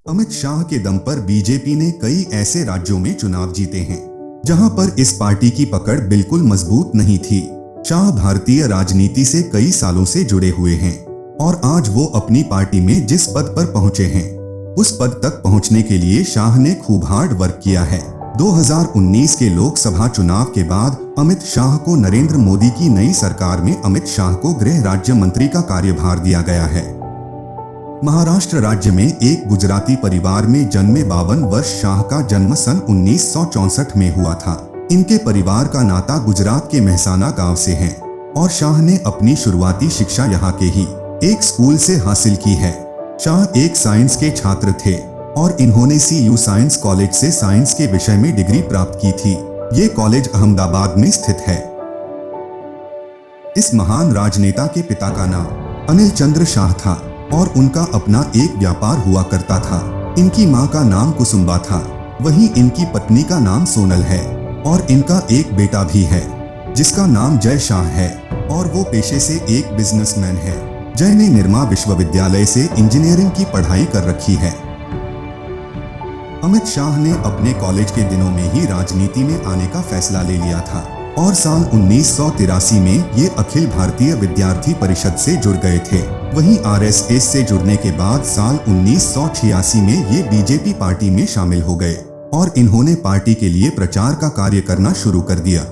अमित शाह के दम पर बीजेपी ने कई ऐसे राज्यों में चुनाव जीते हैं जहां पर इस पार्टी की पकड़ बिल्कुल मजबूत नहीं थी। शाह भारतीय राजनीति से कई सालों से जुड़े हुए हैं और आज वो अपनी पार्टी में जिस पद पर पहुंचे हैं उस पद तक पहुंचने के लिए शाह ने खूब हार्ड वर्क किया है। 2019 के लोकसभा चुनाव के बाद अमित शाह को नरेंद्र मोदी की नई सरकार में अमित शाह को गृह राज्य मंत्री का कार्यभार दिया गया है। महाराष्ट्र राज्य में एक गुजराती परिवार में जन्मे 52 वर्ष शाह का जन्म सन 1964 में हुआ था। इनके परिवार का नाता गुजरात के मेहसाना गांव से है और शाह ने अपनी शुरुआती शिक्षा यहाँ के ही एक स्कूल से हासिल की है। शाह एक साइंस के छात्र थे और इन्होंने CU साइंस कॉलेज से साइंस के विषय में डिग्री प्राप्त की थी। ये कॉलेज अहमदाबाद में स्थित है। इस महान राजनेता के पिता का नाम अनिल चंद्र शाह था और उनका अपना एक व्यापार हुआ करता था। इनकी मां का नाम कुसुम्बा था, वहीं इनकी पत्नी का नाम सोनल है और इनका एक बेटा भी है जिसका नाम जय शाह है और वो पेशे से एक बिजनेसमैन है। जय ने निर्मा विश्वविद्यालय से इंजीनियरिंग की पढ़ाई कर रखी है। अमित शाह ने अपने कॉलेज के दिनों में ही राजनीति में आने का फैसला ले लिया था और साल 1983 में ये अखिल भारतीय विद्यार्थी परिषद से जुड़ गए थे। वहीं RSS से जुड़ने के बाद साल 1986 में ये बीजेपी पार्टी में शामिल हो गए और इन्होंने पार्टी के लिए प्रचार का कार्य करना शुरू कर दिया।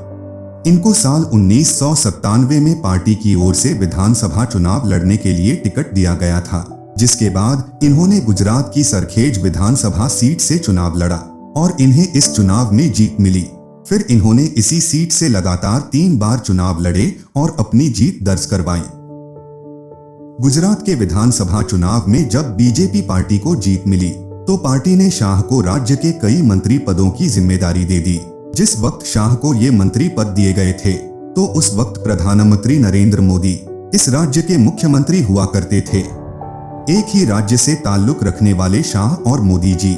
इनको साल 1997 में पार्टी की ओर से विधानसभा चुनाव लड़ने के लिए टिकट दिया गया था, जिसके बाद इन्होंने गुजरात की सरखेज विधानसभा सीट से चुनाव लड़ा और इन्हें इस चुनाव में जीत मिली। फिर इन्होंने इसी सीट से लगातार 3 बार चुनाव लड़े और अपनी जीत दर्ज करवाई। गुजरात के विधानसभा चुनाव में जब बीजेपी पार्टी को जीत मिली तो पार्टी ने शाह को राज्य के कई मंत्री पदों की जिम्मेदारी दे दी। जिस वक्त शाह को ये मंत्री पद दिए गए थे तो उस वक्त प्रधानमंत्री नरेंद्र मोदी इस राज्य के मुख्यमंत्री हुआ करते थे। एक ही राज्य से ताल्लुक रखने वाले शाह और मोदी जी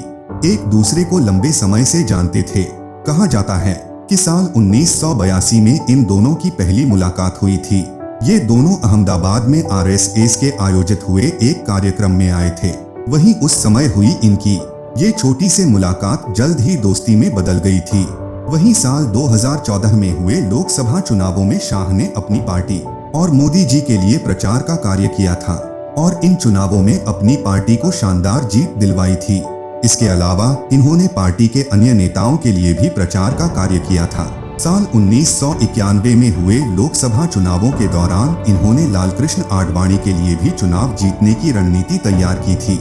एक दूसरे को लंबे समय से जानते थे। कहा जाता है कि साल 1982 में इन दोनों की पहली मुलाकात हुई थी। ये दोनों अहमदाबाद में RSS के आयोजित हुए एक कार्यक्रम में आए थे। वहीं उस समय हुई इनकी ये छोटी सी मुलाकात जल्द ही दोस्ती में बदल गई थी। वहीं साल 2014 में हुए लोकसभा चुनावों में शाह ने अपनी पार्टी और मोदी जी के लिए प्रचार का कार्य किया था और इन चुनावों में अपनी पार्टी को शानदार जीत दिलवाई थी। इसके अलावा इन्होंने पार्टी के अन्य नेताओं के लिए भी प्रचार का कार्य किया था। साल 1991 में हुए लोकसभा चुनावों के दौरान इन्होंने लालकृष्ण आडवाणी के लिए भी चुनाव जीतने की रणनीति तैयार की थी।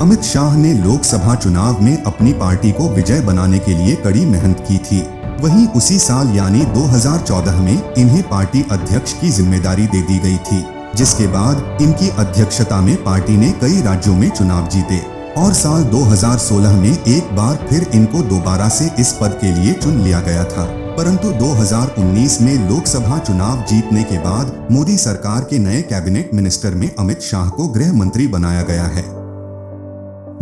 अमित शाह ने लोकसभा चुनाव में अपनी पार्टी को विजय बनाने के लिए कड़ी मेहनत की थी। वहीं उसी साल यानी 2014 में इन्हें पार्टी अध्यक्ष की जिम्मेदारी दे दी गई थी, जिसके बाद इनकी अध्यक्षता में पार्टी ने कई राज्यों में चुनाव जीते और साल 2016 में एक बार फिर इनको दोबारा से इस पद के लिए चुन लिया गया था। परंतु 2019 में लोकसभा चुनाव जीतने के बाद मोदी सरकार के नए कैबिनेट मिनिस्टर में अमित शाह को गृह मंत्री बनाया गया है।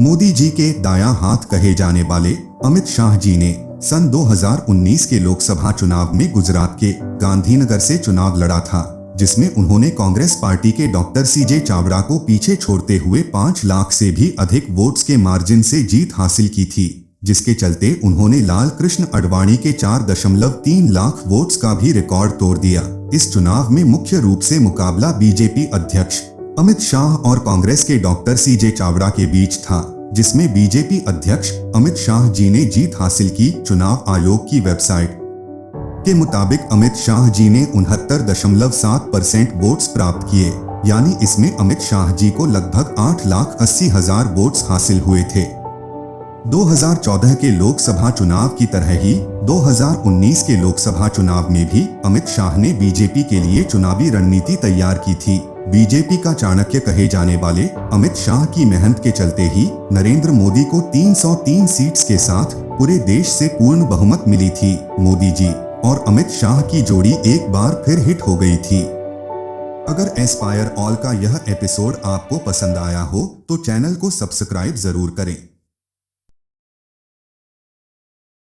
मोदी जी के दायां हाथ कहे जाने वाले अमित शाह जी ने सन 2019 के लोकसभा चुनाव में गुजरात के गांधीनगर से चुनाव लड़ा था, जिसमें उन्होंने कांग्रेस पार्टी के डॉक्टर CJ चावड़ा को पीछे छोड़ते हुए 5 लाख से भी अधिक वोट्स के मार्जिन से जीत हासिल की थी, जिसके चलते उन्होंने लालकृष्ण आडवाणी के 4.3 लाख वोट्स का भी रिकॉर्ड तोड़ दिया। इस चुनाव में मुख्य रूप से मुकाबला बीजेपी अध्यक्ष अमित शाह और कांग्रेस के डॉक्टर CJ चावड़ा के बीच था, जिसमें बीजेपी अध्यक्ष अमित शाह जी ने जीत हासिल की। चुनाव आयोग की वेबसाइट के मुताबिक अमित शाह जी ने 69.7% वोट्स प्राप्त किए, यानी इसमें अमित शाह जी को लगभग 8,80,000 वोट्स हासिल हुए थे। 2014 के लोकसभा चुनाव की तरह ही 2019 के लोकसभा चुनाव में भी अमित शाह ने बीजेपी के लिए चुनावी रणनीति तैयार की थी। बीजेपी का चाणक्य कहे जाने वाले अमित शाह की मेहनत के चलते ही नरेंद्र मोदी को 303 सीट्स के साथ पूरे देश से पूर्ण बहुमत मिली थी। मोदी जी और अमित शाह की जोड़ी एक बार फिर हिट हो गई थी। अगर एस्पायर ऑल का यह एपिसोड आपको पसंद आया हो तो चैनल को सब्सक्राइब जरूर करें।